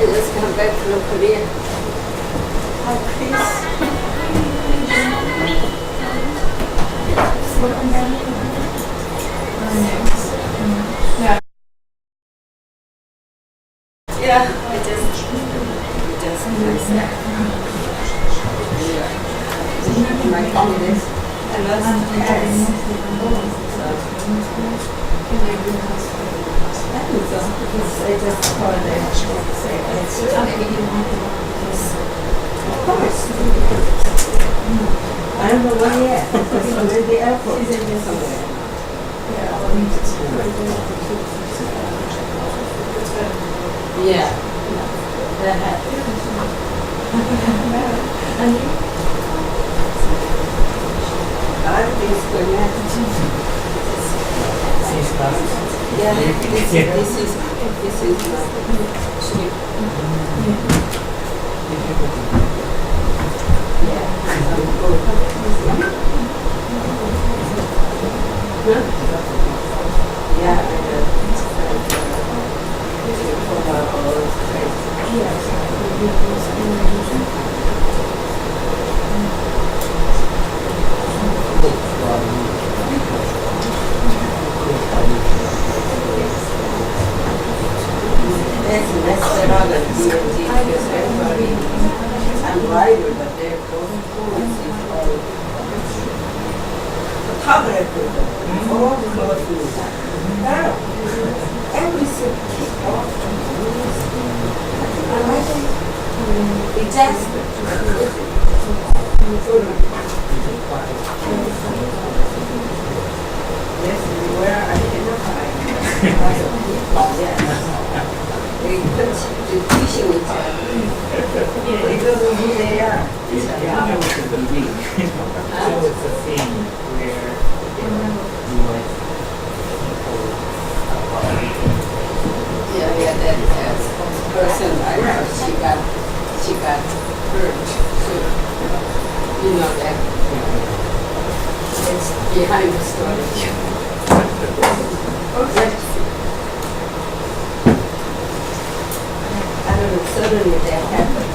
just come back from Korea. Hi, Chris. Yeah, we just my candidates. I lost Paris. I just called them. Of course. I don't know why yet. Because I'm at the airport. Somewhere. Yeah. That happened. And you? I'm just going to yeah, this is my trip. Yeah, I'm good. Yeah, that's restaurant and D&D because everybody, I'm writer, but they're both foods is all photographer, all clothing. Everything kicked off. I like it. It's just yes, where I cannot find. Yeah. They continue teaching each other. They don't know who they are. Yeah, it's a thing where yeah, that person I know, she got hurt. So, you know that. It's behind the story. Okay. I don't know, suddenly that happened.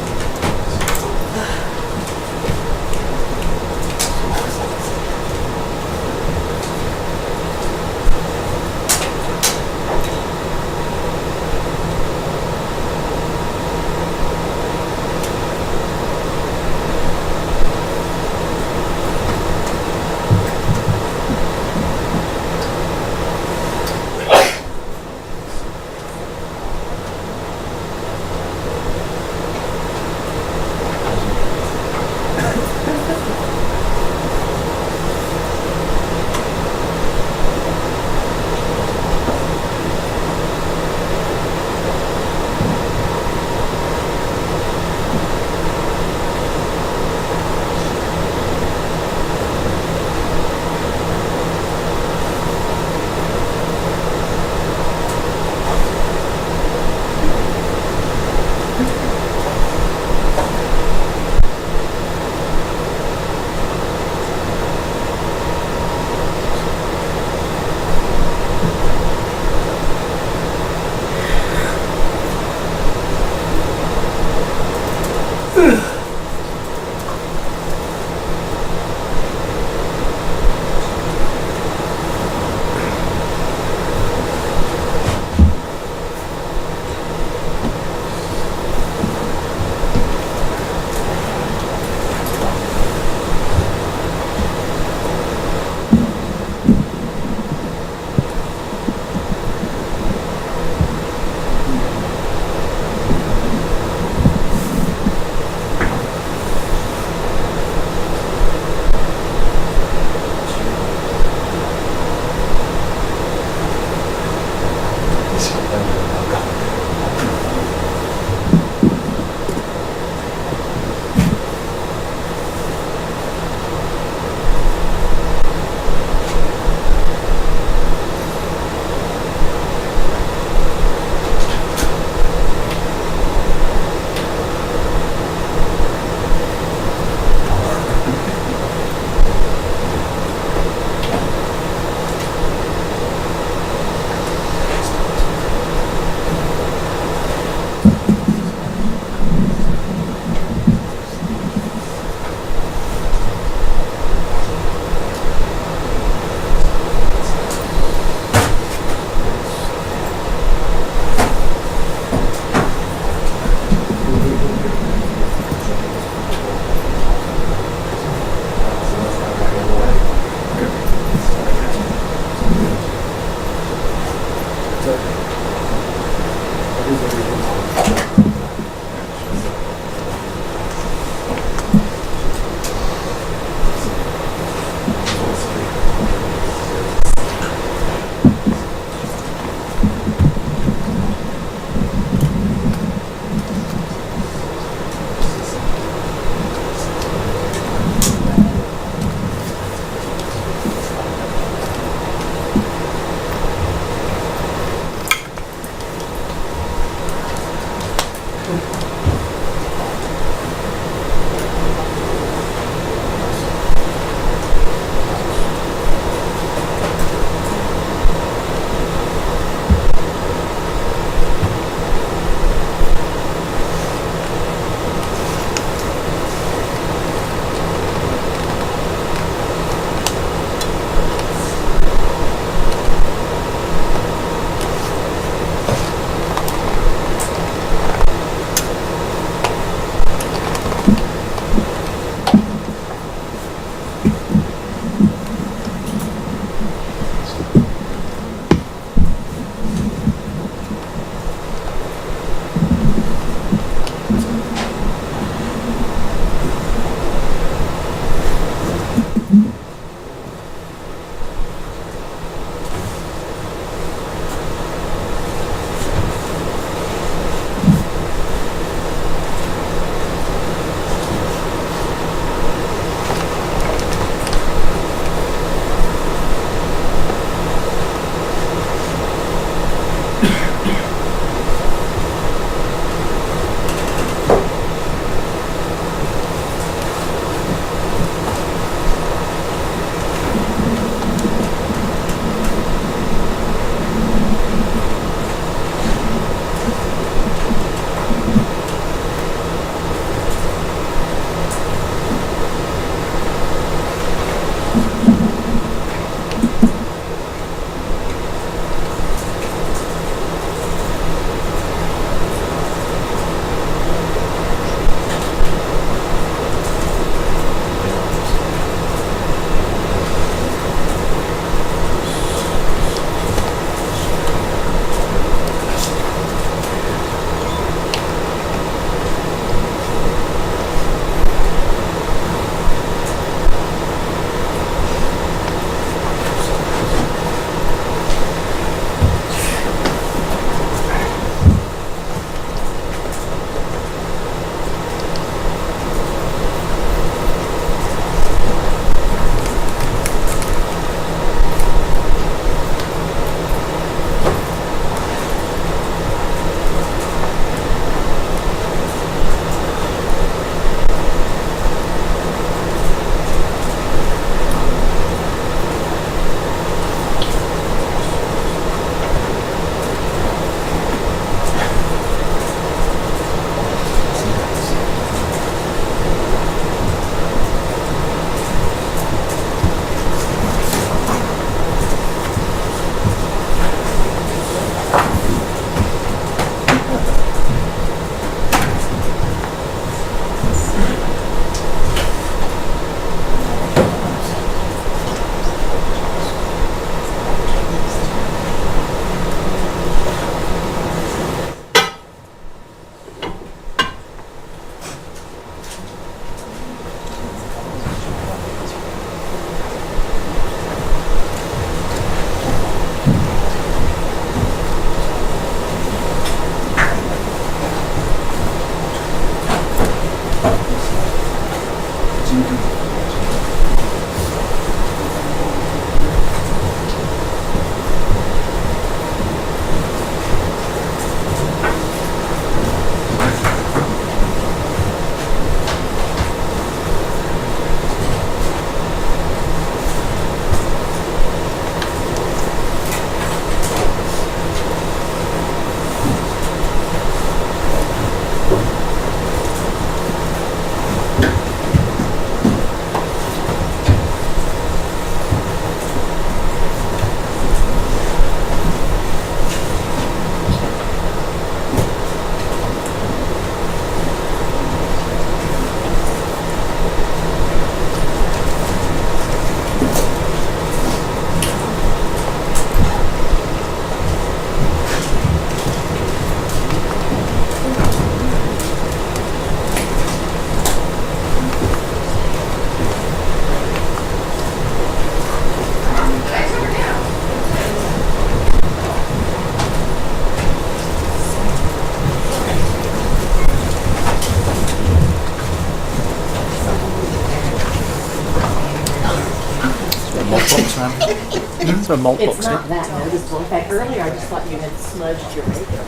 So multiple. It's not that noticeable. In fact, earlier I just thought you had smudged your makeup.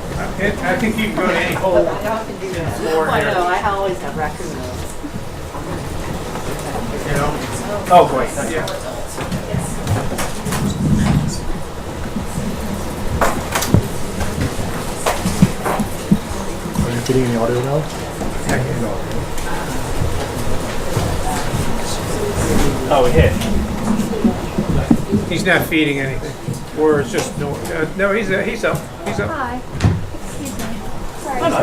I think you can go to any hole in the floor I here. know, I always have raccoon nose. You know? Oh, boy. Yeah. Are you getting any audio now? Oh, it hit. He's not feeding anything. Or it's just no. No, he's up. He's up. Hi. Excuse me. Sorry. That's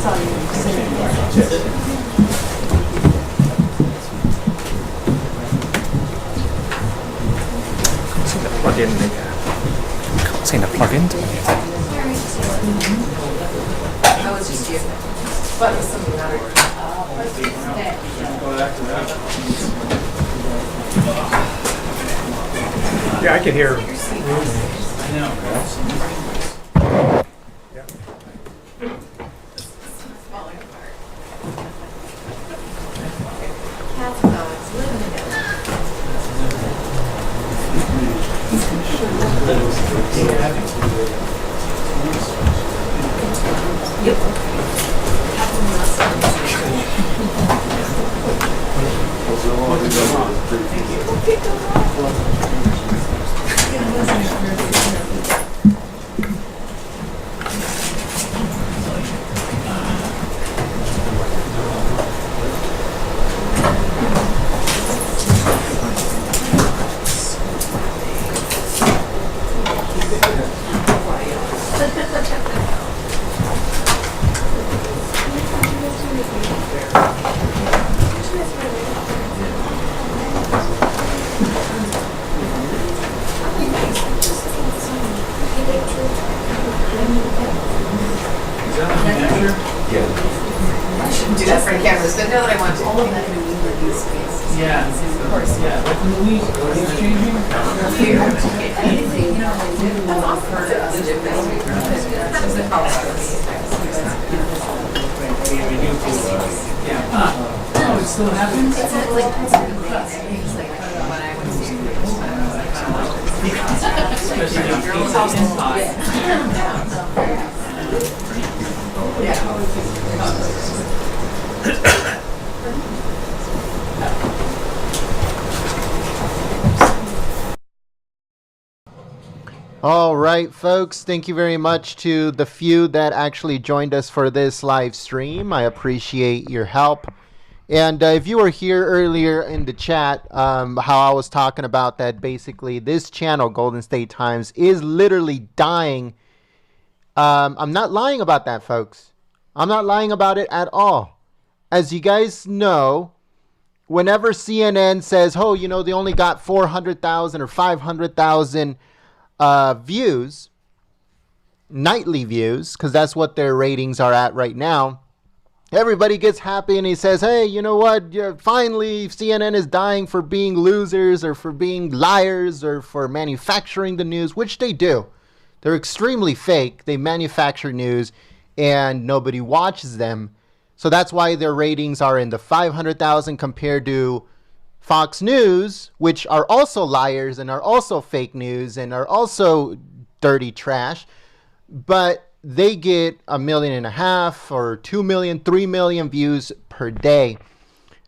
all you need. Plug in the. Can't seem to plug into anything. That was just you. What was something matter? Yeah, I can hear him. Cats and dogs living together. I shouldn't do that for the cameras, but now that I want to. All of that in these spaces. Yeah, of course, yeah. Like when Louise is changing. Anything, you know, they did one offer to us. That was a Yeah. Oh, it still happens? It's like, it's like, when I was doing Especially on pizza inside. All right, folks, thank you very much to the few that actually joined us for this live stream. I appreciate your help. And if you were here earlier in the chat, how I was talking about that basically this channel, Golden State Times, is literally dying. I'm not lying about that, folks. I'm not lying about it at all. As you guys know, whenever CNN says, oh, you know, they only got 400,000 or 500,000 views, nightly views, because that's what their ratings are at right now, everybody gets happy and he says, hey, you know what? Finally, CNN is dying for being losers or for being liars or for manufacturing the news, which they do. They're extremely fake. They manufacture news and nobody watches them. So that's why their ratings are in the 500,000 compared to Fox News, which are also liars and are also fake news and are also dirty trash. But they get 1.5 million or 2 million, 3 million views per day.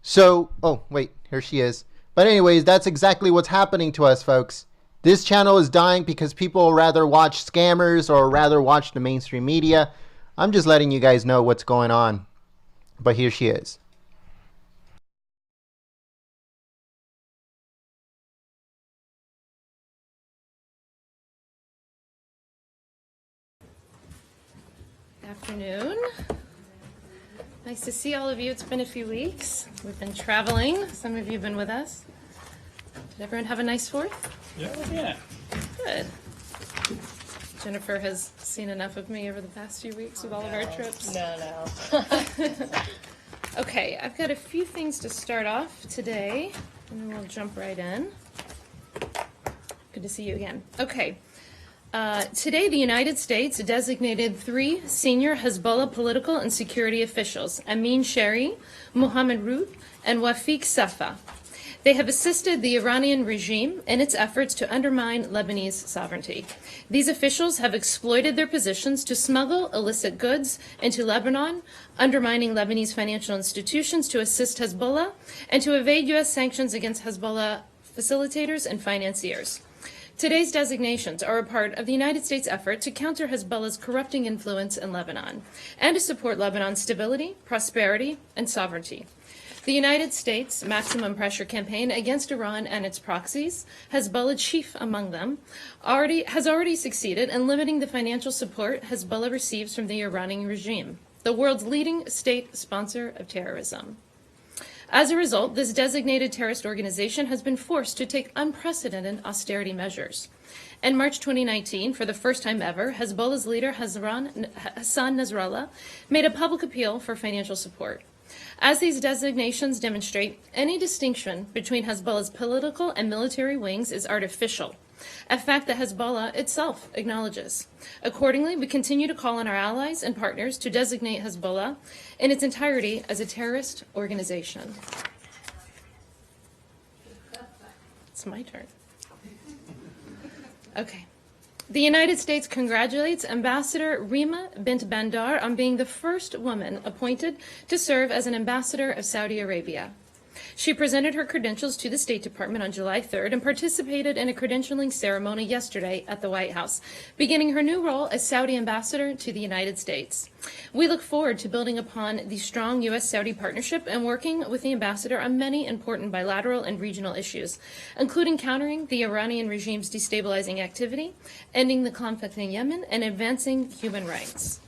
So, oh, wait, here she is. But anyways, that's exactly what's happening to us, folks. This channel is dying because people rather watch scammers or rather watch the mainstream media. I'm just letting you guys know what's going on. But here she is. Afternoon. Nice to see all of you. It's been a few weeks. We've been traveling. Some of you have been with us. Did everyone have a nice 4th? Yeah. Good. Jennifer has seen enough of me over the past few weeks with all of our trips. No. Okay, I've got a few things to start off today, and then we'll jump right in. Good to see you again. Okay. Today, the United States designated 3 senior Hezbollah political and security officials, Amin Sheri, Mohammed Rout, and Wafiq Safa. They have assisted the Iranian regime in its efforts to undermine Lebanese sovereignty. These officials have exploited their positions to smuggle illicit goods into Lebanon, undermining Lebanese financial institutions to assist Hezbollah, and to evade U.S. sanctions against Hezbollah facilitators and financiers. Today's designations are a part of the United States' effort to counter Hezbollah's corrupting influence in Lebanon and to support Lebanon's stability, prosperity, and sovereignty. The United States maximum pressure campaign against Iran and its proxies, Hezbollah chief among them, has already succeeded in limiting the financial support Hezbollah receives from the Iranian regime, the world's leading state sponsor of terrorism. As a result, this designated terrorist organization has been forced to take unprecedented austerity measures. In March 2019, for the first time ever, Hezbollah's leader Hassan Nasrallah made a public appeal for financial support. As these designations demonstrate, any distinction between Hezbollah's political and military wings is artificial, a fact that Hezbollah itself acknowledges. Accordingly, we continue to call on our allies and partners to designate Hezbollah in its entirety as a terrorist organization. It's my turn. Okay. The United States congratulates Ambassador Rima bint Bandar on being the first woman appointed to serve as an ambassador of Saudi Arabia. She presented her credentials to the State Department on July 3rd and participated in a credentialing ceremony yesterday at the White House, beginning her new role as Saudi ambassador to the United States. We look forward to building upon the strong U.S.-Saudi partnership and working with the ambassador on many important bilateral and regional issues, including countering the Iranian regime's destabilizing activity, ending the conflict in Yemen, and advancing human rights.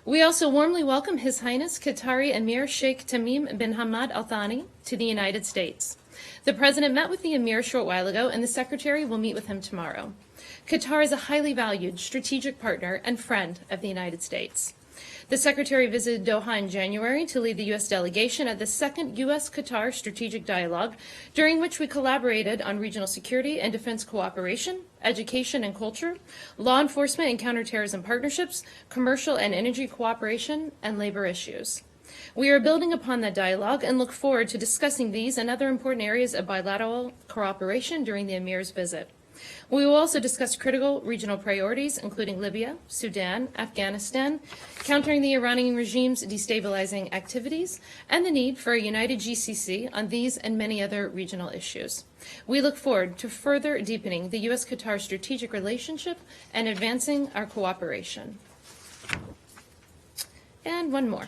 We also warmly welcome His Highness Qatari Emir Sheikh Tamim bin Hamad Al Thani to the United States. The President met with the Emir a short while ago, and the Secretary will meet with him tomorrow. Qatar is a highly valued strategic partner and friend of the United States. The Secretary visited Doha in January to lead the U.S. delegation at the second U.S.-Qatar Strategic Dialogue, during which we collaborated on regional security and defense cooperation, education and culture, law enforcement and counterterrorism partnerships, commercial and energy cooperation, and labor issues. We are building upon that dialogue and look forward to discussing these and other important areas of bilateral cooperation during the Emir's visit. We will also discuss critical regional priorities, including Libya, Sudan, Afghanistan, countering the Iranian regime's destabilizing activities, and the need for a united GCC on these and many other regional issues. We look forward to further deepening the U.S.-Qatar strategic relationship and advancing our cooperation. And one more.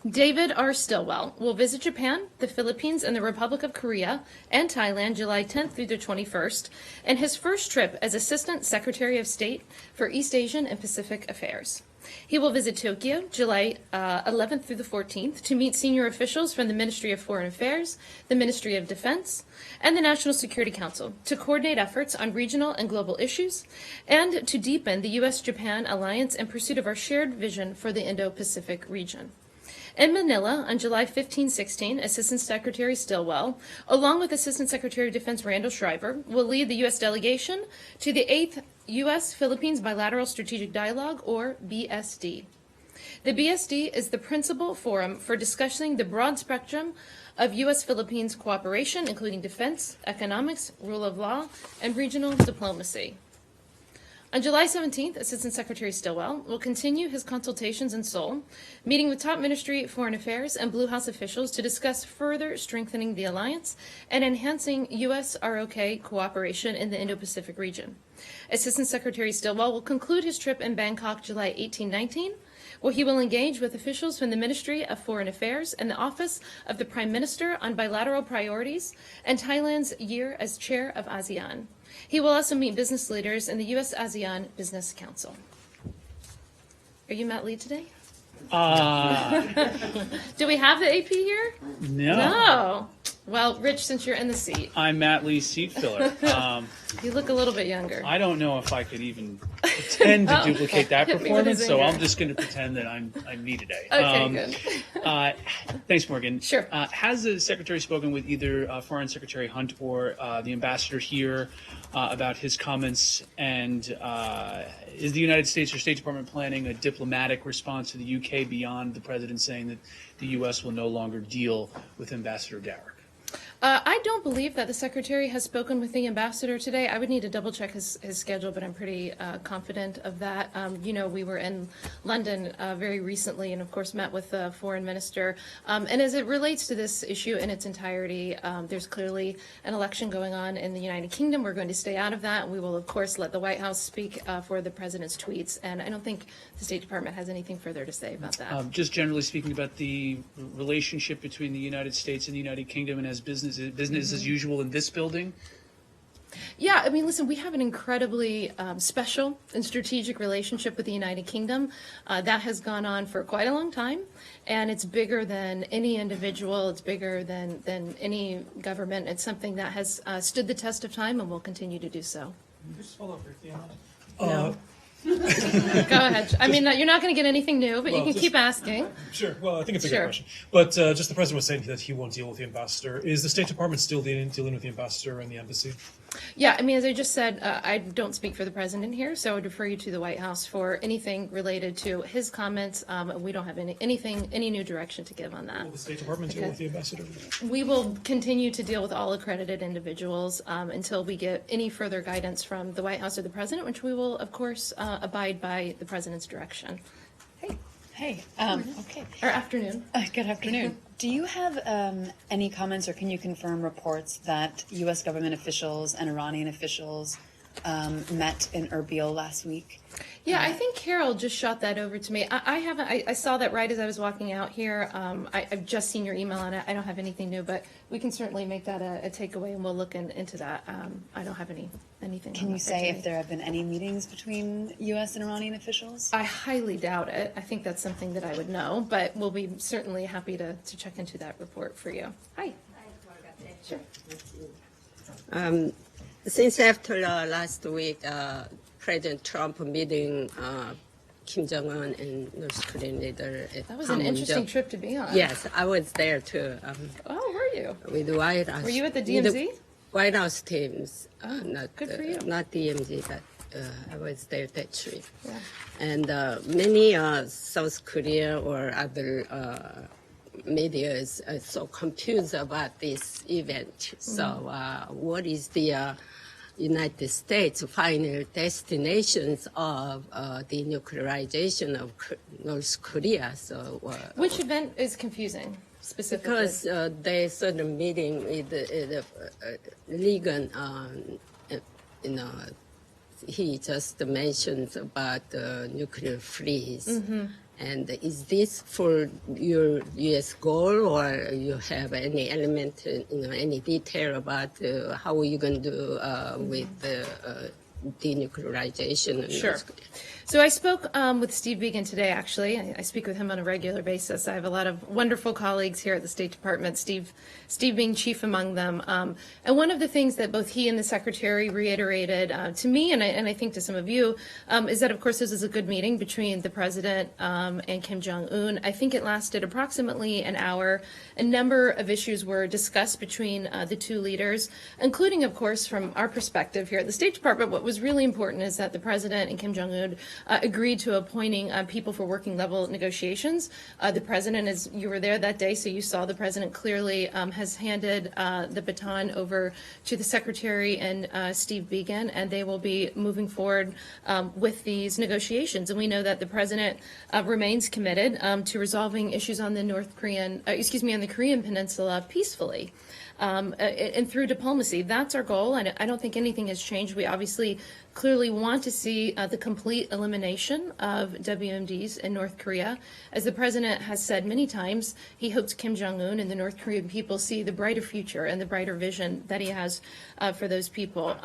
David R. Stilwell will visit Japan, the Philippines, and the Republic of Korea and Thailand July 10th through the 21st, and his first trip as Assistant Secretary of State for East Asian and Pacific Affairs. He will visit Tokyo July 11th through the 14th to meet senior officials from the Ministry of Foreign Affairs, the Ministry of Defense, and the National Security Council to coordinate efforts on regional and global issues and to deepen the U.S.-Japan alliance in pursuit of our shared vision for the Indo-Pacific region. In Manila, on July 15-16, Assistant Secretary Stilwell, along with Assistant Secretary of Defense Randall Schreiber, will lead the U.S. delegation to the 8th U.S.-Philippines Bilateral Strategic Dialogue, or BSD. The BSD is the principal forum for discussing the broad spectrum of U.S.-Philippines cooperation, including defense, economics, rule of law, and regional diplomacy. On July 17th, Assistant Secretary Stilwell will continue his consultations in Seoul, meeting with top Ministry of Foreign Affairs and Blue House officials to discuss further strengthening the alliance and enhancing U.S.-ROK cooperation in the Indo-Pacific region. Assistant Secretary Stilwell will conclude his trip in Bangkok July 18-19, where he will engage with officials from the Ministry of Foreign Affairs and the Office of the Prime Minister on bilateral priorities and Thailand's year as chair of ASEAN. He will also meet business leaders in the U.S.-ASEAN Business Council. Are you Matt Lee today? Do we have the AP here? No. No. Well, Rich, since you're in the seat, I'm Matt Lee's seat filler. you look a little bit younger. I don't know if I could even pretend to duplicate that hit me with a performance, so zinger. I'm just going to pretend that I'm me today. Okay, good. Thanks, Morgan. Sure. Has the Secretary spoken with either Foreign Secretary Hunt or the ambassador here about his comments? And is the United States or State Department planning a diplomatic response to the UK beyond the president saying that the U.S. will no longer deal with Ambassador Garrick? I don't believe that the Secretary has spoken with the ambassador today. I would need to double check his schedule, but I'm pretty confident of that. We were in London very recently and, of course, met with the foreign minister. And as it relates to this issue in its entirety, there's clearly an election going on in the United Kingdom. We're going to stay out of that. We will, of course, let the White House speak for the president's tweets. And I don't think the State Department has anything further to say about that. Just generally speaking about the relationship between the United States and the United Kingdom, and as business as usual in this building? Yeah, I mean, listen, we have an incredibly special and strategic relationship with the United Kingdom. That has gone on for quite a long time, and it's bigger than any individual. It's bigger than any government. It's something that has stood the test of time and will continue to do so. Just follow up briefly on that. No. Go ahead. I mean, you're not going to get anything new, but you can keep asking. Sure. Well, I think it's a Sure. good question. But just the president was saying that he won't deal with the ambassador. Is the State Department still dealing with the ambassador and the embassy? Yeah, I mean, as I just said, I don't speak for the president here, so I would refer you to the White House for anything related to his comments. We don't have any new direction to give on that. Will the State Department deal with the ambassador? We will continue to deal with all accredited individuals until we get any further guidance from the White House or the president, which we will, of course, abide by the president's direction. Hey, okay. Or afternoon. Good afternoon. Do you have any comments, or can you confirm reports that U.S. government officials and Iranian officials met in Erbil last week? Yeah, I think Carol just shot that over to me. I haven't. I saw that right as I was walking out here. I've just seen your email on it. I don't have anything new, but we can certainly make that a takeaway, and we'll look into that. I don't have anything. Can you say if there have been any meetings between U.S. and Iranian officials? I highly doubt it. I think that's something that I would know, but we'll be certainly happy to check into that report for you. Hi. Sure. Since after last week, President Trump meeting Kim Jong-un and North Korean leader at That was an interesting trip to be on. Yes, I was there too. Oh, were you? With the White House. Were you at the with DMZ? White House teams, not good for you. not DMZ, but I was there that trip. Yeah. And many South Korea or other media is so confused about this event. So what is the United States final destinations of the nuclearization of North Korea? So Which event is confusing specifically? because they sort of meeting with Reagan, he just mentioned about nuclear freeze. Mm-hmm. And is this for your U.S. goal, or you have any element, any detail about how are you going to do with the denuclearization? Sure. So I spoke with Steve Biegun today, actually. I speak with him on a regular basis. I have a lot of wonderful colleagues here at the State Department, Steve being chief among them. And one of the things that both he and the Secretary reiterated to me, and I think to some of you, is that, of course, this is a good meeting between the President and Kim Jong-un. I think it lasted approximately an hour. A number of issues were discussed between the two leaders, including, of course, from our perspective here at the State Department, what was really important is that the President and Kim Jong-un agreed to appointing people for working level negotiations. The president, as you were there that day, so you saw the president clearly has handed the baton over to the secretary and Steve Biegun, and they will be moving forward with these negotiations. And we know that the president remains committed to resolving issues on the on the Korean Peninsula peacefully. And through diplomacy. That's our goal, and I don't think anything has changed. We obviously clearly want to see the complete elimination of WMDs in North Korea. As the president has said many times, he hopes Kim Jong-un and the North Korean people see the brighter future and the brighter vision that he has for those people.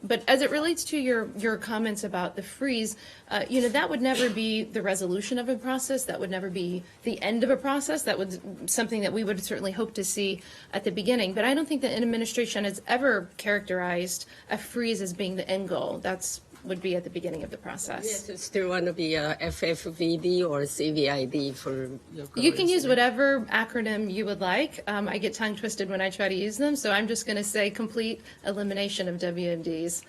But as it relates to your comments about the freeze, that would never be the resolution of a process. That would never be the end of a process. That would something that we would certainly hope to see at the beginning. But I don't think that an administration has ever characterized a freeze as being the end goal. That's would be at the beginning of the process. Yes, you still want to be a FFVD or CVID for your You can use whatever acronym you would like. I get tongue twisted when I try to use them, so I'm just going to say complete elimination of WMDs,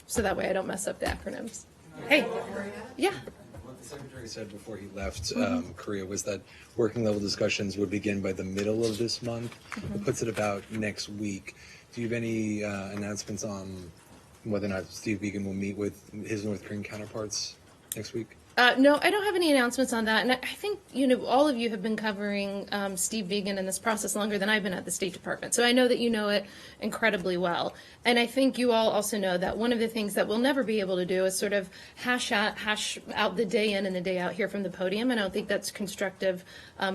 so that way I don't mess up the acronyms. Hey, yeah. What the Secretary said before he left Korea was that working level discussions would begin by the middle of this month. It puts it about next week. Do you have any announcements on whether or not Steve Biegun will meet with his North Korean counterparts next week? No, I don't have any announcements on that. And I think, all of you have been covering Steve Biegun in this process longer than I've been at the State Department. So I know that you know it incredibly well. And I think you all also know that one of the things that we'll never be able to do is sort of hash out the day in and the day out here from the podium. And I don't think that's constructive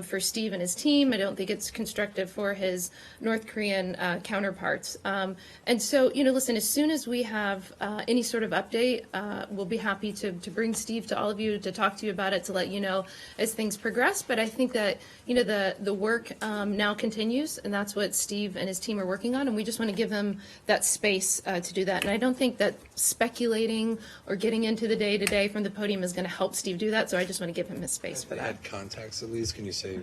for Steve and his team. I don't think it's constructive for his North Korean counterparts. And so, listen, as soon as we have any sort of update, we'll be happy to bring Steve to all of you to talk to you about it, to let you know as things progress. But I think that, the work now continues, and that's what Steve and his team are working on, and we just want to give them that space to do that. And I don't think that speculating or getting into the day-to-day from the podium is going to help Steve do that, so I just want to give him his space for that. Had contacts at least, can you say?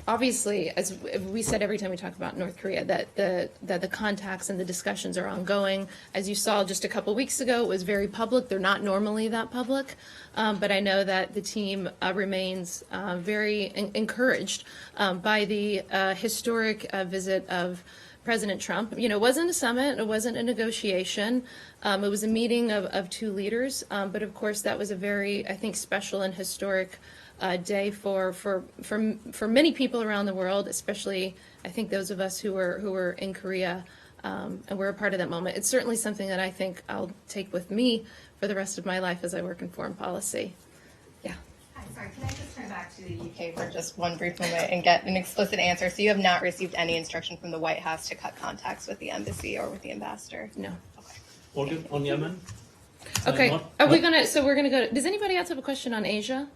Obviously, as we said every time we talk about North Korea, that the contacts and the discussions are ongoing. As you saw just a couple weeks ago, it was very public. They're not normally that public, but I know that the team remains very encouraged by the historic visit of President Trump. It wasn't a summit, it wasn't a negotiation, it was a meeting of two leaders, but of course that was a very, I think, special and historic day for many people around the world, especially I think those of us who were in Korea, and we're a part of that moment. It's certainly something that I think I'll take with me for the rest of my life as I work in foreign policy. Yeah. Hi, sorry, can I just turn back to the UK for just one brief moment and get an explicit answer? So you have not received any instruction from the White House to cut contacts with the embassy or with the ambassador? No. Okay. On Yemen? Okay. Are we gonna? So we're gonna go. Does anybody else have a question on Asia?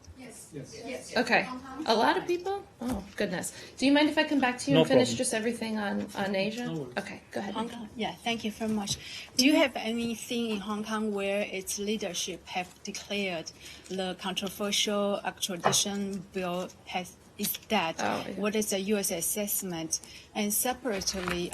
Yes. Okay. A lot of people? Oh, goodness. Do you mind if I come back to you No and finish problem. just everything on Asia? No worries. Okay, go ahead. Hong Kong. Yeah, thank you very much. Do you have anything in Hong Kong where its leadership have declared the controversial extradition bill is dead? Oh, yeah. What is the U.S. assessment? And separately,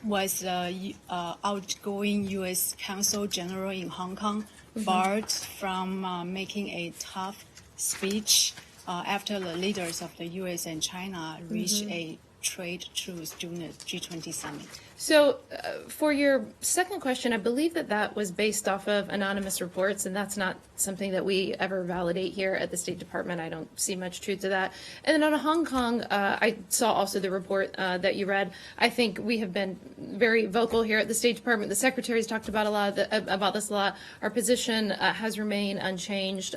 was the outgoing U.S. Consul General in Hong Kong barred from making a tough speech after the leaders of the U.S. and China reached a trade truce during the G20 summit? So for your second question, I believe that was based off of anonymous reports, and that's not something that we ever validate here at the State Department. I don't see much truth to that. And then on Hong Kong, I saw also the report that you read. I think we have been very vocal here at the State Department. The Secretary's talked about about this a lot. Our position has remained unchanged.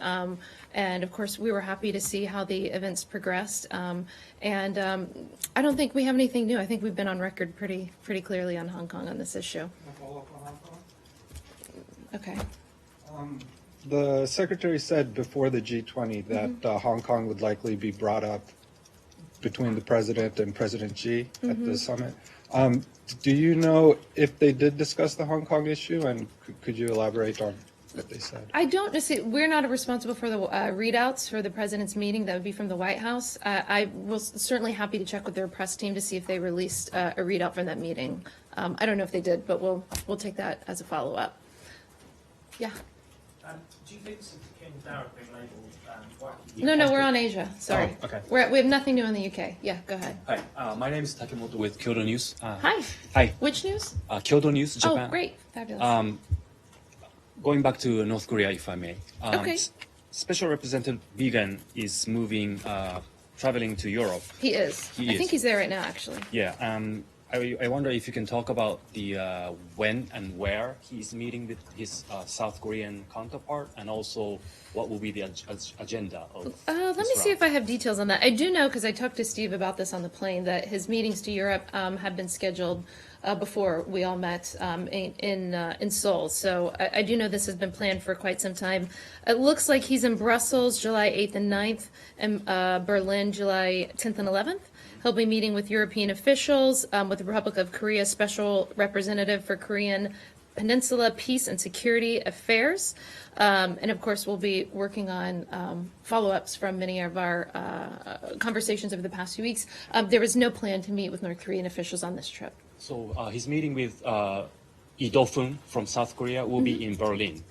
And of course, we were happy to see how the events progressed. And I don't think we have anything new. I think we've been on record pretty clearly on Hong Kong on this issue. Okay. The Secretary said before the G20 that Hong Kong would likely be brought up between the President and President Xi at the summit. Do you know if they did discuss the Hong Kong issue, and could you elaborate on what they said? I don't necessarily, we're not responsible for the readouts for the President's meeting. That would be from the White House. I was certainly happy to check with their press team to see if they released a readout from that meeting. I don't know if they did, but we'll take that as a follow-up. Yeah. Do you think this became being labelled No, we're on Asia. Sorry. Oh, okay. We have nothing new in the UK. Yeah, go ahead. Hi, my name is Takemoto with Kyoto News. Hi. Hi. Which news? Kyoto News, Japan. Oh, great. Fabulous. Going back to North Korea, if I may. Okay. Special Representative Biegun is moving, traveling to Europe. He is. I think he's there right now, actually. Yeah. I wonder if you can talk about the when and where he's meeting with his South Korean counterpart, and also what will be the agenda of. Let me see if I have details on that. I do know, because I talked to Steve about this on the plane, that his meetings to Europe have been scheduled before we all met in Seoul. So I do know this has been planned for quite some time. It looks like he's in Brussels July 8th and 9th, and Berlin July 10th and 11th. He'll be meeting with European officials, with the Republic of Korea Special Representative for Korean Peninsula Peace and Security Affairs. And of course, we'll be working on follow-ups from many of our conversations over the past few weeks. There was no plan to meet with North Korean officials on this trip. So his meeting with Lee Do-fun from South Korea will be in Berlin.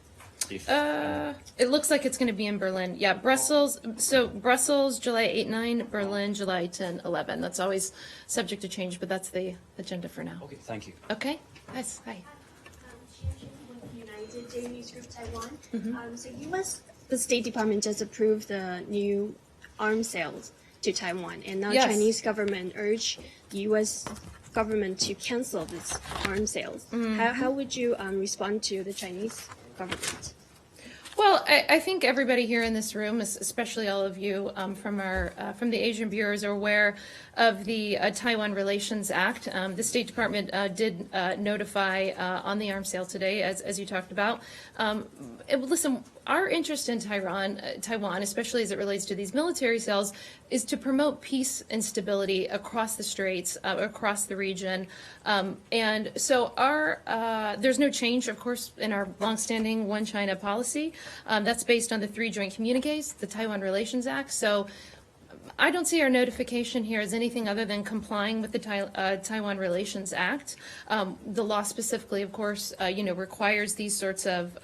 It looks like it's going to be in Berlin. Yeah, Brussels. So Brussels, July 8, 9, Berlin, July 10, 11. That's always subject to change, but that's the agenda for now. Okay, thank you. Okay. Yes, hi. United Day News Group Taiwan. Mhm. So U.S. the State Department just approved the new arms sales to Taiwan, and now Yes. Chinese government urged the U.S. government to cancel this arms sales. How would you respond to the Chinese government? Well, I think everybody here in this room, especially all of you from the Asian bureaus, are aware of the Taiwan Relations Act. The State Department did notify on the arms sale today, as you talked about. Listen, our interest in Taiwan, especially as it relates to these military sales, is to promote peace and stability across the straits, across the region. And so there's no change, of course, in our longstanding One China policy. That's based on the 3 joint communiques, the Taiwan Relations Act. So I don't see our notification here as anything other than complying with the Taiwan Relations Act. The law specifically, of course, requires these sorts of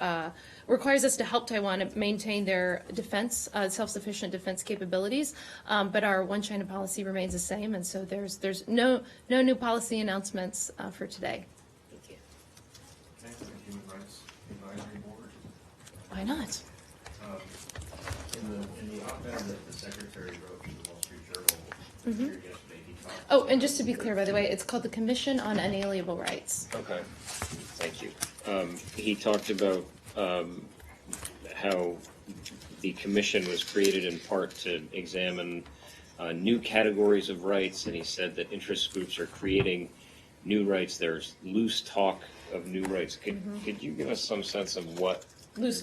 requires us to help Taiwan maintain their defense, self-sufficient defense capabilities. But our One China policy remains the same, and so there's no new policy announcements for today. Thank you. Human Rights Advisory Board. Why not? In the op-ed that the Secretary wrote to the Wall Street Journal Mhm. yesterday, he talked. Oh, and just to be clear, by the way, it's called the Commission on Unalienable Rights. Okay, thank you. He talked about how the commission was created in part to examine new categories of rights, and he said that interest groups are creating new rights. There's loose talk of new rights. Could you give us some sense of what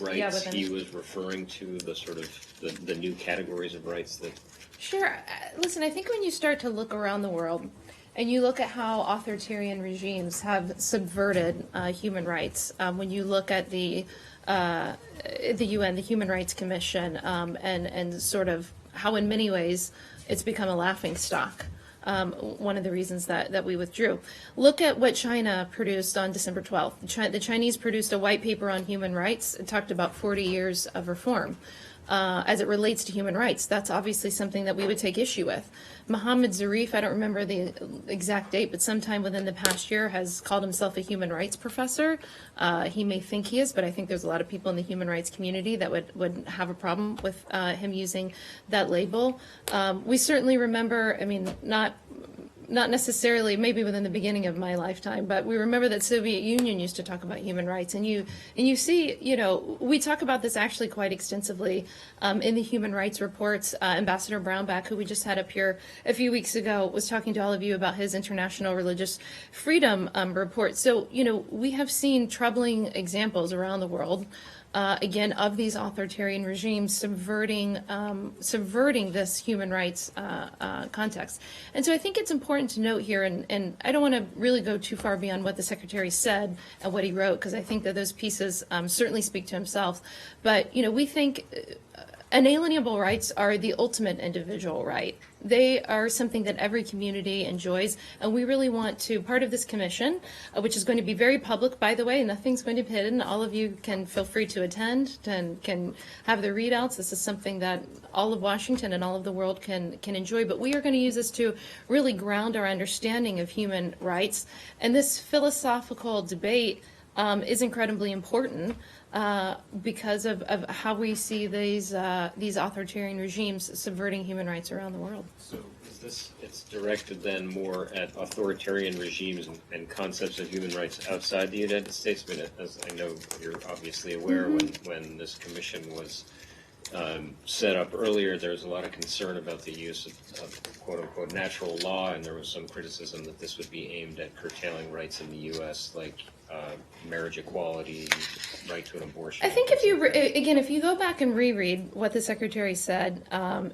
rights he was referring to, the sort of the new categories of rights that? Sure. Listen, I think when you start to look around the world and you look at how authoritarian regimes have subverted human rights, when you look at the UN, the Human Rights Commission, and sort of how in many ways it's become a laughingstock. One of the reasons that we withdrew. Look at what China produced on December 12th. The Chinese produced a white paper on human rights. It talked about 40 years of reform as it relates to human rights. That's obviously something that we would take issue with. Mohammed Zarif, I don't remember the exact date, but sometime within the past year has called himself a human rights professor. He may think he is, but I think there's a lot of people in the human rights community that would have a problem with him using that label. We certainly remember, I mean, not necessarily maybe within the beginning of my lifetime, but we remember that Soviet Union used to talk about human rights, and you see, we talk about this actually quite extensively in the human rights reports. Ambassador Brownback, who we just had up here a few weeks ago, was talking to all of you about his international religious freedom report. So, we have seen troubling examples around the world. Again, of these authoritarian regimes subverting this human rights context. And so I think it's important to note here, and I don't want to really go too far beyond what the Secretary said and what he wrote, because I think that those pieces certainly speak to himself. But, we think inalienable rights are the ultimate individual right. They are something that every community enjoys, and we really want to, part of this commission, which is going to be very public, by the way, nothing's going to be hidden. All of you can feel free to attend and can have the readouts. This is something that all of Washington and all of the world can enjoy, but we are going to use this to really ground our understanding of human rights. And this philosophical debate is incredibly important because of how we see these authoritarian regimes subverting human rights around the world. So it's directed then more at authoritarian regimes and concepts of human rights outside the United States? I mean, as I know you're obviously aware, when this commission was set up earlier, there was a lot of concern about the use of quote-unquote natural law, and there was some criticism that this would be aimed at curtailing rights in the U.S., like marriage equality, right to an abortion. I think if you go back and reread what the Secretary said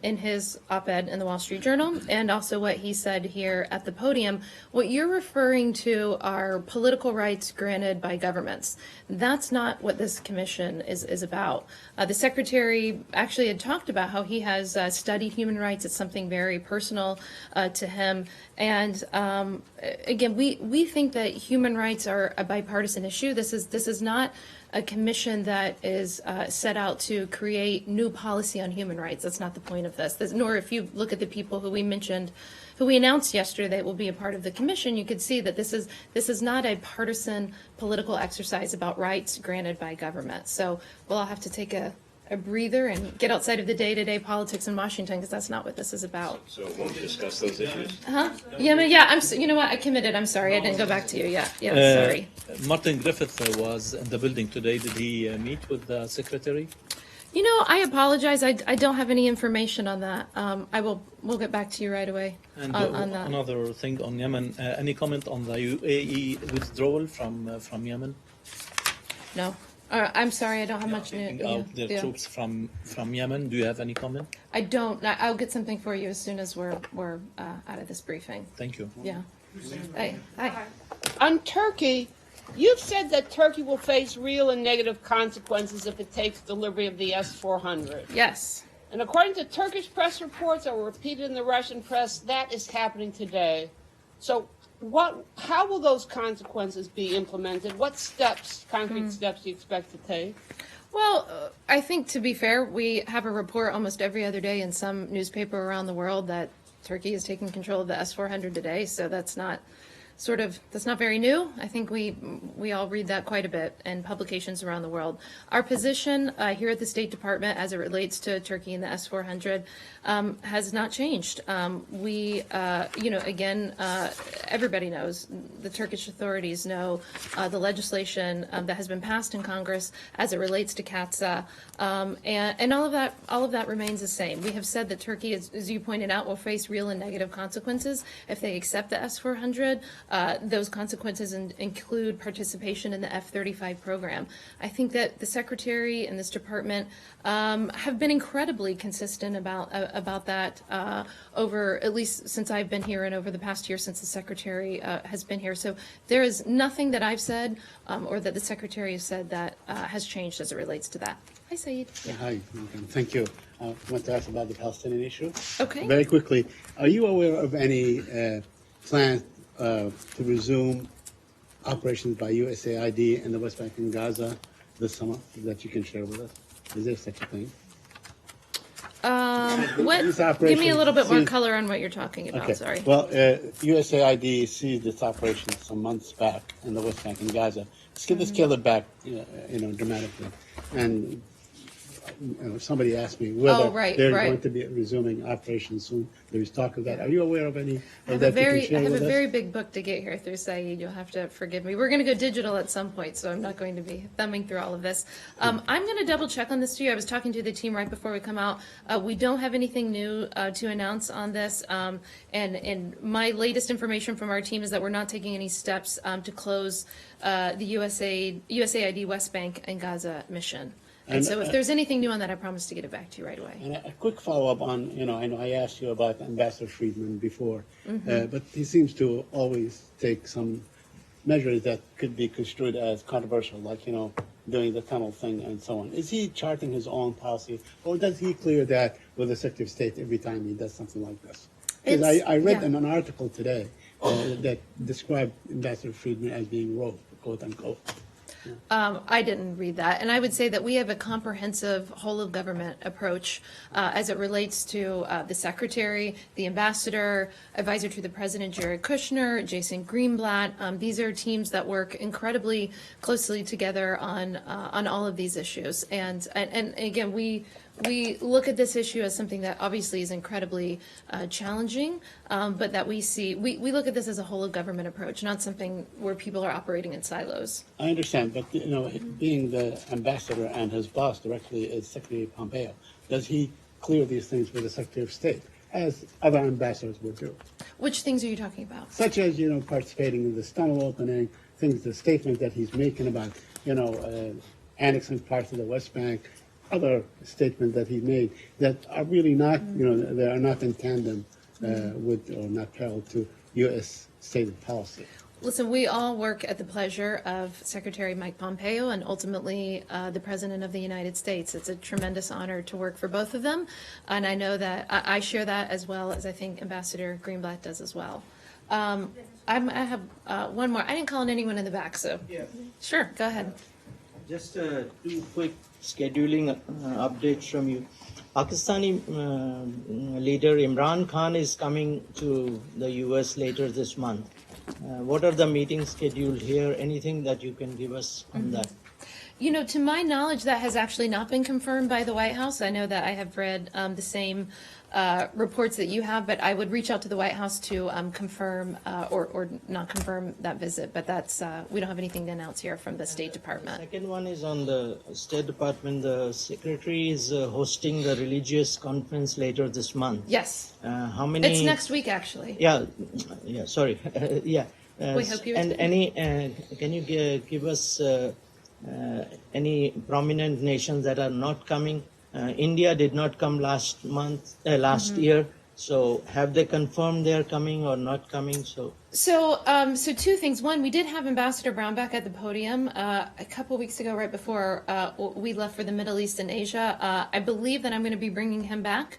in his op-ed in the Wall Street Journal, and also what he said here at the podium, what you're referring to are political rights granted by governments. That's not what this commission is about. The Secretary actually had talked about how he has studied human rights. It's something very personal to him. And again, we think that human rights are a bipartisan issue. This is not a commission that is set out to create new policy on human rights. That's not the point of this. Nor if you look at the people who we mentioned, who we announced yesterday that will be a part of the commission, you could see that this is not a partisan political exercise about rights granted by government. So we'll all have to take a breather and get outside of the day-to-day politics in Washington, because that's not what this is about. So it won't discuss those issues? You know what? I committed. I'm sorry. I didn't go back to you. Sorry. Martin Griffith was in the building today. Did he meet with the secretary? You know, I apologize. I don't have any information on that. We'll get back to you right away And on that. another thing on Yemen. Any comment on the UAE withdrawal from Yemen? No. I'm sorry. I don't have much news. Taking out their troops from Yemen. Do you have any comment? I don't. I'll get something for you as soon as we're out of this briefing. Thank you. Yeah. Hey, hi. On Turkey, you've said that Turkey will face real and negative consequences if it takes delivery of the S-400. Yes. And according to Turkish press reports that were repeated in the Russian press, that is happening today. So how will those consequences be implemented? What concrete steps do you expect to take? Well, I think, to be fair, we have a report almost every other day in some newspaper around the world that Turkey is taking control of the S-400 today, so that's not very new. I think we all read that quite a bit in publications around the world. Our position here at the State Department as it relates to Turkey and the S-400 has not changed. Everybody knows, the Turkish authorities know the legislation that has been passed in Congress as it relates to CATSA, and all of that remains the same. We have said that Turkey, as you pointed out, will face real and negative consequences if they accept the S-400. Those consequences include participation in the F-35 program. I think that the Secretary and this department have been incredibly consistent about that over, at least since I've been here and over the past year since the Secretary has been here. So there is nothing that I've said or that the Secretary has said that has changed as it relates to that. Hi, Saeed. Yeah. Hi, thank you. I want to ask about the Palestinian issue. Okay. Very quickly, are you aware of any plans to resume operations by USAID in the West Bank and Gaza this summer that you can share with us? Is there such a thing? Give me a little bit more color on what you're talking about. Okay. Sorry. Well, USAID seized its operations some months back in the West Bank and Gaza. They scaled it back, dramatically. And somebody asked me whether they're going to be resuming operations soon. There is talk of that. Are you aware of any I have a very big book to get here through, Saeed. You'll have to forgive me. We're going to go digital at some point, so I'm not going to be thumbing through all of this. I'm going to double check on this to you. I was talking to the team right before we come out. We don't have anything new to announce on this, and my latest information from our team is that we're not taking any steps to close the USAID West Bank and Gaza mission. And so if there's anything new on that, I promise to get it back to you right away. And a quick follow-up on, I know I asked you about Ambassador Friedman before, but he seems to always take some measures that could be construed as controversial, like, doing the tunnel thing and so on. Is he charting his own policy, or does he clear that with the Secretary of State every time he does something like this? Because I read in an article today that described Ambassador Friedman as being rogue, quote unquote. I didn't read that. And I would say that we have a comprehensive whole-of-government approach as it relates to the Secretary, the Ambassador, Advisor to the President Jared Kushner, Jason Greenblatt. These are teams that work incredibly closely together on all of these issues. And again, we look at this issue as something that obviously is incredibly challenging, but that we look at this as a whole-of-government approach, not something where people are operating in silos. I understand, but being the ambassador and his boss directly is Secretary Pompeo, does he clear these things with the Secretary of State, as other ambassadors would do? Which things are you talking about? Such as, participating in this tunnel opening, the statement that he's making about, annexing parts of the West Bank, other statements that he made that are really not, they are not in tandem with or not parallel to U.S. stated policy. Listen, we all work at the pleasure of Secretary Mike Pompeo and ultimately the President of the United States. It's a tremendous honor to work for both of them, and I know that I share that as well as I think Ambassador Greenblatt does as well. I have one more. I didn't call on anyone in the back, so sure, go ahead. Just two quick scheduling updates from you. Pakistani leader Imran Khan is coming to the U.S. later this month. What are the meetings scheduled here? Anything that you can give us on that? To my knowledge, that has actually not been confirmed by the White House. I know that I have read the same reports that you have, but I would reach out to the White House to confirm or not confirm that visit. But that's we don't have anything to announce here from the State Department. The second one is on the State Department. The Secretary is hosting the religious conference later this month. Yes. How many? It's next week, actually. Yeah. Sorry. Yeah. We hope you. And can you give us any prominent nations that are not coming? India did not come last year. So have they confirmed they're coming or not coming? So two things. One, we did have Ambassador Brownback at the podium a couple weeks ago, right before we left for the Middle East and Asia. I believe that I'm going to be bringing him back.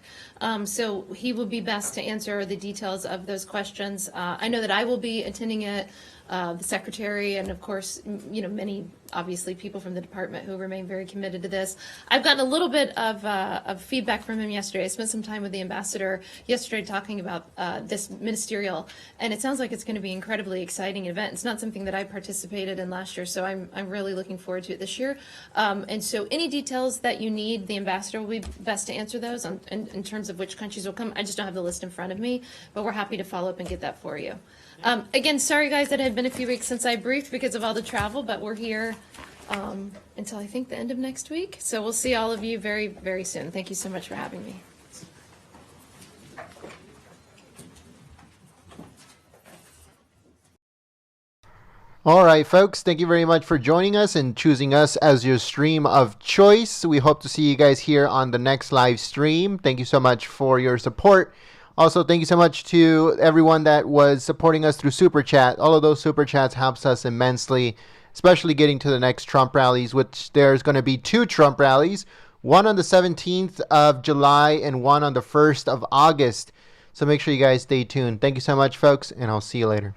So he will be best to answer the details of those questions. I know that I will be attending it. The Secretary and, of course, many, obviously, people from the department who remain very committed to this. I've gotten a little bit of feedback from him yesterday. I spent some time with the ambassador yesterday talking about this ministerial, and it sounds like it's going to be an incredibly exciting event. It's not something that I participated in last year, so I'm really looking forward to it this year. And so any details that you need, the ambassador will be best to answer those in terms of which countries will come. I just don't have the list in front of me, but we're happy to follow up and get that for you. Again, sorry guys that it had been a few weeks since I briefed because of all the travel, but we're here until I think the end of next week. So we'll see all of you very, very soon. Thank you so much for having me. All right, folks, thank you very much for joining us and choosing us as your stream of choice. We hope to see you guys here on the next live stream. Thank you so much for your support. Also, thank you so much to everyone that was supporting us through Super Chat. All of those Super Chats helps us immensely, especially getting to the next Trump rallies, which there's going to be 2 Trump rallies, one on the 17th of July and one on the 1st of August. So make sure you guys stay tuned. Thank you so much, folks, and I'll see you later.